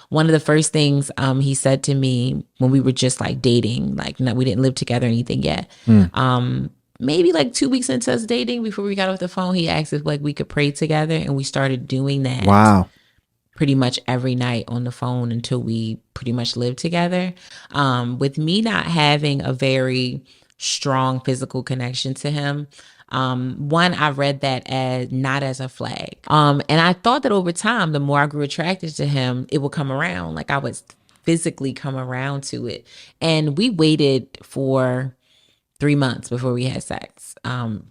One of the first things he said to me when we were just like dating, like we didn't live together or anything yet. Maybe like 2 weeks into us dating, before we got off the phone, he asked if like we could pray together, and we started doing that. Wow. Pretty much every night on the phone until we pretty much lived together. With me not having a very strong physical connection to him, one, I read that as not as a flag. And I thought that over time, the more I grew attracted to him, it would come around. Like I would physically come around to it. And we waited for 3 months before we had sex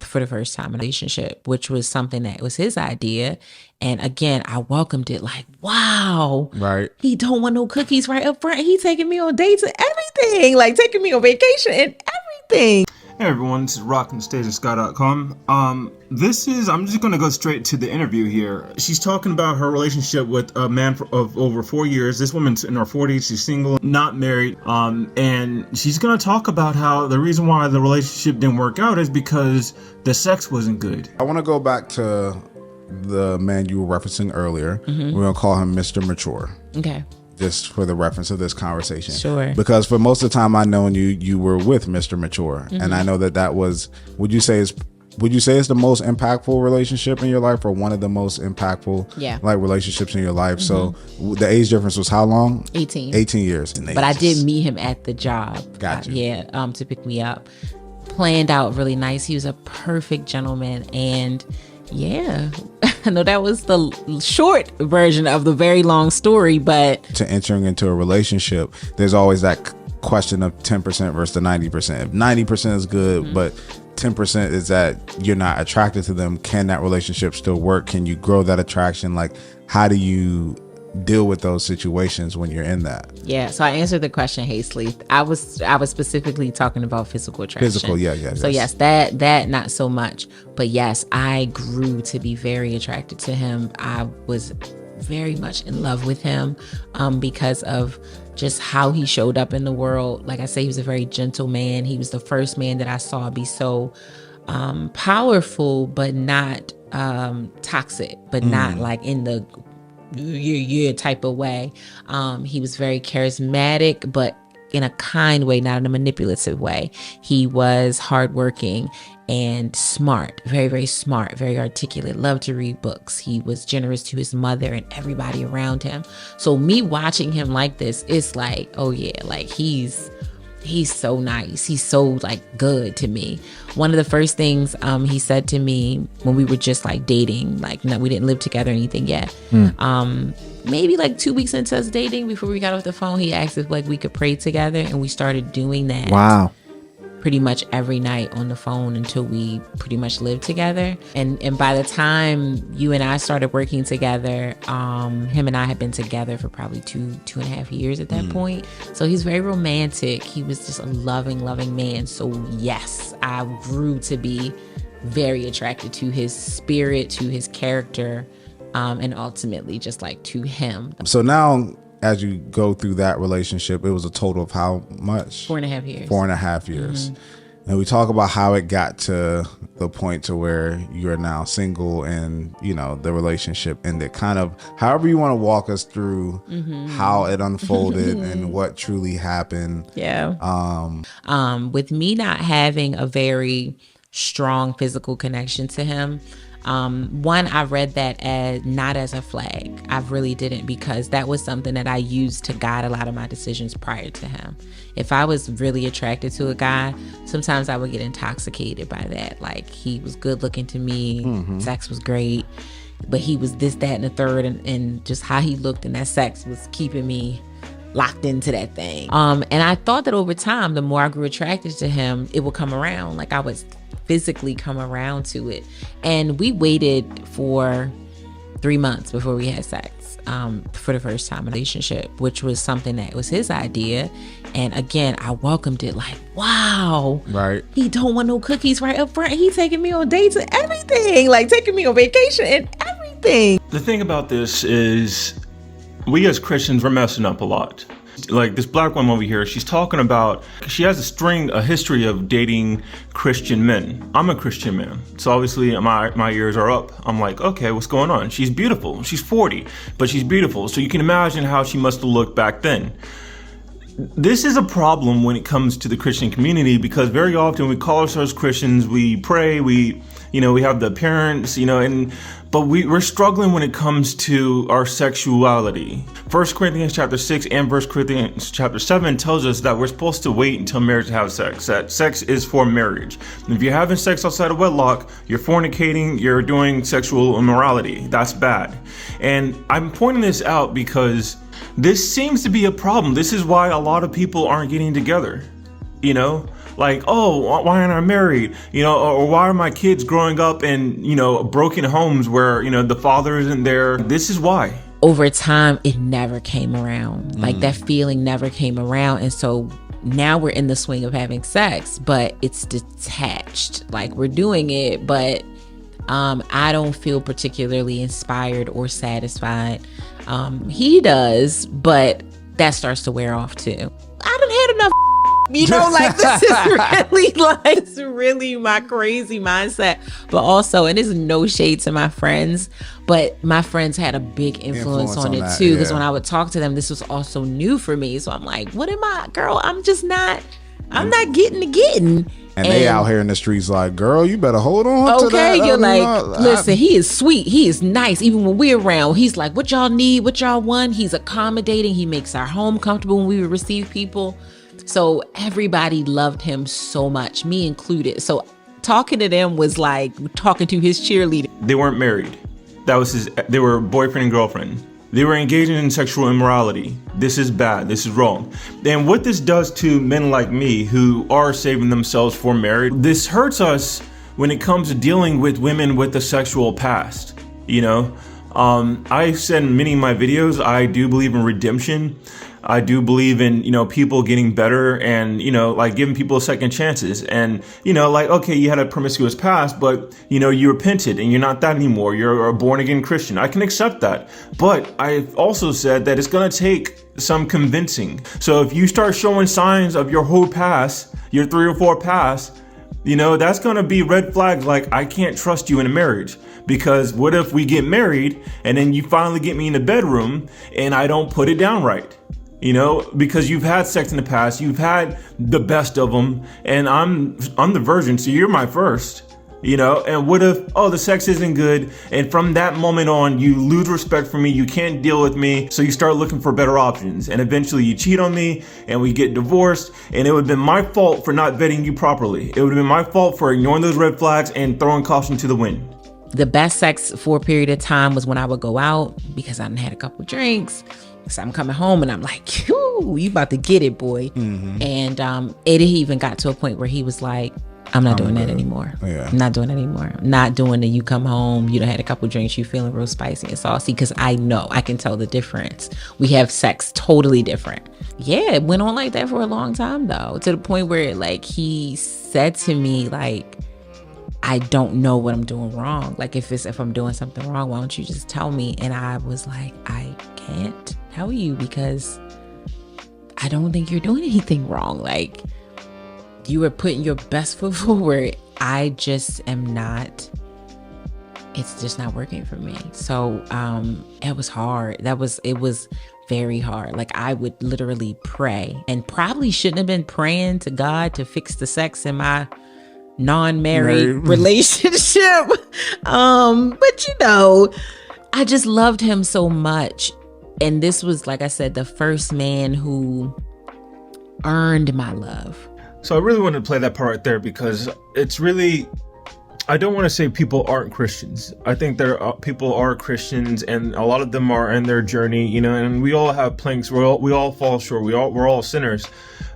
for the first time in a relationship, which was something that was his idea. And again, I welcomed it like, wow, right? He don't want no cookies right up front. He taking me on dates and everything, like taking me on vacation and everything. Hey everyone, this is rockandstagesky.com. I'm just going to go straight to the interview here. She's talking about her relationship with a man of over 4 years. This woman's in her 40s. She's single, not married. And she's going to talk about how the reason why the relationship didn't work out is because the sex wasn't good. I want to go back to the man you were referencing earlier. We're going to call him Mr. Mature. Okay. Just for the reference of this conversation. Sure. Because for most of the time I've known you, you were with Mr. Mature. And I know that was, would you say it's the most impactful relationship in your life, or one of the most impactful like relationships in your life? So the age difference was how long? 18 years. But I did meet him at the job. Gotcha. To pick me up. Planned out really nice. He was a perfect gentleman. And yeah, I know that was the short version of the very long story, but to entering into a relationship, there's always that question of 10% versus the 90%. If 90% is good, but 10% is that you're not attracted to them, can that relationship still work? Can you grow that attraction? Like, how do you deal with those situations when you're in that? Yeah, so I answered the question hastily. I was specifically talking about physical attraction. Physical, yeah. So yes, that not so much. But yes, I grew to be very attracted to him. I was very much in love with him because of just how he showed up in the world. Like I say, he was a very gentle man. He was the first man that I saw be so powerful, but not toxic, but not like in the type of way. He was very charismatic, but in a kind way, not in a manipulative way. He was hardworking and smart, very, very smart, very articulate, loved to read books. He was generous to his mother and everybody around him. So me watching him like this, it's like, oh yeah, like he's so nice. He's so like good to me. One of the first things he said to me when we were just like dating, like we didn't live together or anything yet. Maybe like 2 weeks into us dating, before we got off the phone, he asked if like we could pray together, and we started doing that. Wow. Pretty much every night on the phone until we pretty much lived together. And by the time you and I started working together, him and I had been together for probably two and a half years at that point. So he's very romantic. He was just a loving man. So yes, I grew to be very attracted to his spirit, to his character, and ultimately just like to him. So now, as you go through that relationship, it was a total of how much? 4.5 years. 4.5 years. And we talk about how it got to the point to where you're now single and, you know, the relationship ended. Kind of however you want to walk us through how it unfolded and what truly happened. Yeah. With me not having a very strong physical connection to him, one, I read that as not as a flag. I really didn't, because that was something that I used to guide a lot of my decisions prior to him. If I was really attracted to a guy, sometimes I would get intoxicated by that. Like, he was good looking to me, sex was great, but he was this, that, and the third, and just how he looked and that sex was keeping me locked into that thing. And I thought that over time, the more I grew attracted to him, it would come around. Like, I would physically come around to it. And we waited for 3 months before we had sex for the first time in a relationship, which was something that was his idea. And again, I welcomed it like, wow, right? He don't want no cookies right up front. He taking me on dates and everything, like taking me on vacation and everything. The thing about this is, we as Christians, we're messing up a lot. Like this black woman over here, she's talking about, she has a history of dating Christian men. I'm a Christian man, so obviously my ears are up. I'm like, okay, what's going on? She's beautiful. She's 40, but she's beautiful. So you can imagine how she must have looked back then. This is a problem when it comes to the Christian community, because very often we call ourselves Christians, we pray, we have the appearance, but we're struggling when it comes to our sexuality. 1 Corinthians chapter 6 and 1 Corinthians chapter 7 tells us that we're supposed to wait until marriage to have sex, that sex is for marriage. And if you're having sex outside of wedlock, you're fornicating, you're doing sexual immorality. That's bad. And I'm pointing this out because this seems to be a problem. This is why a lot of people aren't getting together, like, oh, why aren't I married? Or why are my kids growing up in, broken homes where, the father isn't there? This is why. Over time, it never came around. Like that feeling never came around. And so now we're in the swing of having sex, but it's detached. Like we're doing it, but I don't feel particularly inspired or satisfied. He does, but that starts to wear off too. I done had enough. Like this is really my crazy mindset. But also, and there's no shade to my friends, but my friends had a big influence on it that, too. Because when I would talk to them, this was also new for me. So I'm like, what am I, girl? I'm not getting. And they out here in the streets like, girl, you better hold on to that. Okay, you're like, listen, he is sweet. He is nice. Even when we're around, he's like, what y'all need, what y'all want. He's accommodating. He makes our home comfortable when we receive people. So everybody loved him so much, me included. So talking to them was like talking to his cheerleader. They weren't married. They were boyfriend and girlfriend. They were engaging in sexual immorality. This is bad. This is wrong. And what this does to men like me who are saving themselves for marriage, this hurts us when it comes to dealing with women with a sexual past. I've said in many of my videos, I do believe in redemption. I do believe in, people getting better and, like giving people second chances. And, okay, you had a promiscuous past, but, you repented and you're not that anymore. You're a born again Christian. I can accept that. But I've also said that it's going to take some convincing. So if you start showing signs of your whole past, your 3 or 4 past, that's going to be red flags. Like, I can't trust you in a marriage. Because what if we get married and then you finally get me in the bedroom and I don't put it down right? Because you've had sex in the past, you've had the best of them, and I'm the virgin, so you're my first, and what if, the sex isn't good, and from that moment on, you lose respect for me, you can't deal with me, so you start looking for better options, and eventually you cheat on me, and we get divorced, and it would have been my fault for not vetting you properly. It would have been my fault for ignoring those red flags and throwing caution to the wind. The best sex for a period of time was when I would go out, because I done had a couple drinks. So I'm coming home and I'm like, you about to get it, boy. Mm-hmm. And it even got to a point where he was like, I'm not doing that anymore. Yeah. I'm not doing it anymore. I'm not doing it. You come home, you done had a couple drinks, you feeling real spicy and saucy, because I can tell the difference. We have sex totally different. Yeah, it went on like that for a long time though, to the point where like he said to me like, I don't know what I'm doing wrong. Like if I'm doing something wrong, why don't you just tell me? And I was like, I can't tell you because I don't think you're doing anything wrong. Like you were putting your best foot forward. I just am not. It's just not working for me. So it was hard. It was very hard. Like I would literally pray, and probably shouldn't have been praying to God to fix the sex in my non-married relationship. But I just loved him so much. And this was, like I said, the first man who earned my love. So I really wanted to play that part right there because it's really, I don't want to say people aren't Christians. I think people are Christians, and a lot of them are in their journey, and we all have planks. We all fall short. We're all sinners.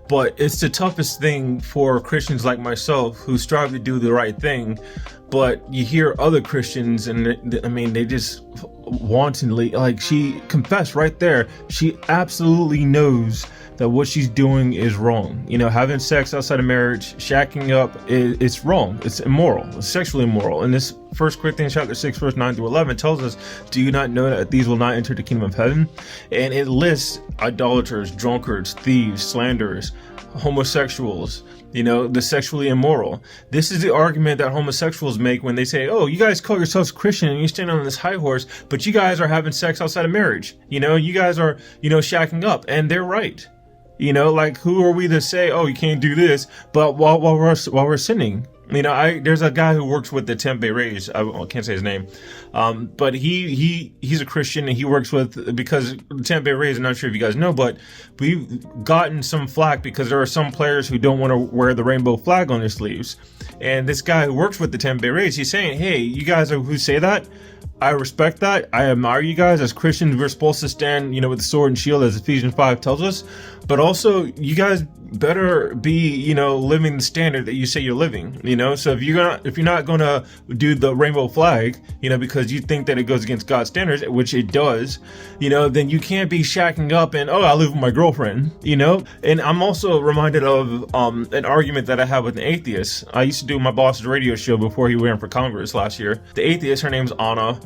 But it's the toughest thing for Christians like myself who strive to do the right thing, But you hear other Christians, and I mean, they just wantonly, like, she confessed right there, she absolutely knows that what she's doing is wrong. You know, having sex outside of marriage, shacking up, it's wrong. It's immoral. It's sexually immoral. And this 1 Corinthians chapter 6, verse 9 through 11 tells us, do you not know that these will not enter the kingdom of heaven? And it lists idolaters, drunkards, thieves, slanderers, homosexuals, you know, the sexually immoral. This is the argument that homosexuals make when they say, oh, you guys call yourselves Christian and you stand on this high horse, but you guys are having sex outside of marriage. You know, you guys are, you know, shacking up. And they're right. You know, like, who are we to say, oh, you can't do this, but while we're sinning? You know, there's a guy who works with the Tampa Rays. I can't say his name, but he's a Christian, and he works with, because the Tampa Rays, I'm not sure if you guys know, but we've gotten some flack because there are some players who don't want to wear the rainbow flag on their sleeves. And this guy who works with the Tampa Bay Rays, he's saying, hey, you guys who say that, I respect that. I admire you guys. As Christians, we're supposed to stand, you know, with the sword and shield, as Ephesians 5 tells us. But also, you guys better be, you know, living the standard that you say you're living, you know. So if you're not gonna do the rainbow flag, you know, because you think that it goes against God's standards, which it does, you know, then you can't be shacking up and, oh, I live with my girlfriend, you know. And I'm also reminded of an argument that I had with an atheist. I used to do my boss's radio show before he ran for Congress last year. The atheist, her name's Anna.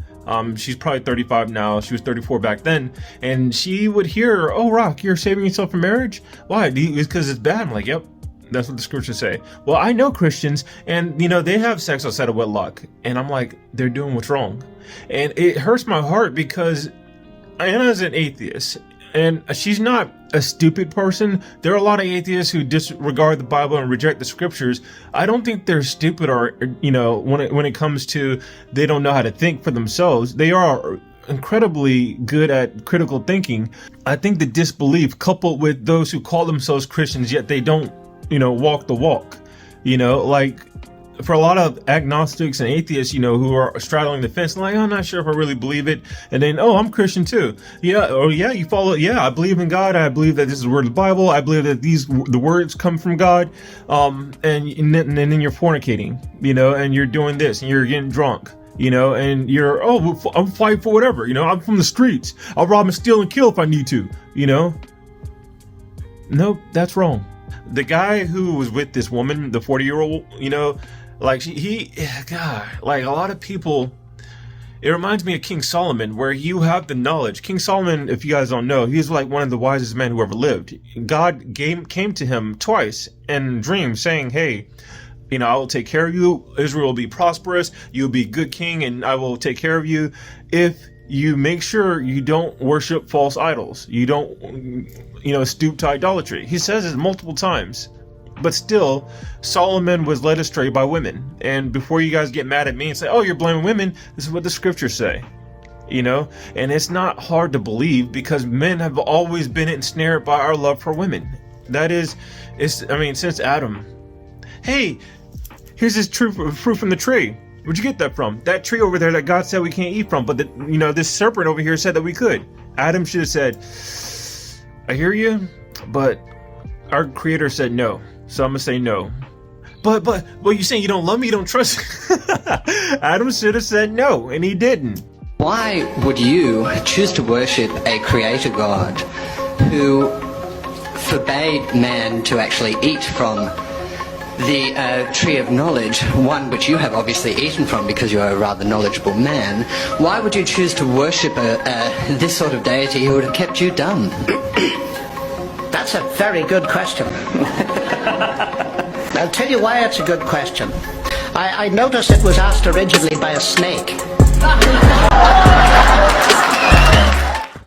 She's probably 35 now. She was 34 back then. And she would hear, oh, Rock, you're saving yourself from marriage? Why? Because it's bad. I'm like, yep, that's what the scriptures say. Well, I know Christians, and, you know, they have sex outside of wedlock. And I'm like, they're doing what's wrong. And it hurts my heart because Anna's an atheist. And she's not a stupid person. There are a lot of atheists who disregard the Bible and reject the scriptures. I don't think they're stupid, or, you know, when it comes to they don't know how to think for themselves. They are incredibly good at critical thinking. I think the disbelief, coupled with those who call themselves Christians yet they don't, you know, walk the walk, you know, like, for a lot of agnostics and atheists, you know, who are straddling the fence, like, I'm not sure if I really believe it. And then, oh, I'm Christian too. Yeah. Oh, yeah. You follow. Yeah. I believe in God. I believe that this is the word of the Bible. I believe that the words come from God. And then you're fornicating, you know, and you're doing this and you're getting drunk, you know, and you're, oh, I'm fighting for whatever, you know, I'm from the streets. I'll rob and steal and kill if I need to, you know. Nope. That's wrong. The guy who was with this woman, the 40-year-old, you know, like God, like a lot of people, it reminds me of King Solomon, where you have the knowledge. King Solomon, if you guys don't know, he's like one of the wisest men who ever lived. God came to him twice in dreams saying, hey, you know, I will take care of you. Israel will be prosperous. You'll be a good king, and I will take care of you if you make sure you don't worship false idols. You don't, you know, stoop to idolatry. He says it multiple times. But still, Solomon was led astray by women. And before you guys get mad at me and say, oh, you're blaming women, this is what the scriptures say. You know? And it's not hard to believe, because men have always been ensnared by our love for women. Since Adam. Hey, here's this fruit from the tree. Where'd you get that from? That tree over there that God said we can't eat from. But, this serpent over here said that we could. Adam should have said, I hear you, but our creator said no. So I'm going to say no. But you're saying you don't love me, you don't trust me? Adam should have said no, and he didn't. Why would you choose to worship a creator God who forbade man to actually eat from the tree of knowledge, one which you have obviously eaten from because you're a rather knowledgeable man? Why would you choose to worship this sort of deity who would have kept you dumb? That's a very good question. I'll tell you why it's a good question. I noticed it was asked originally by a snake.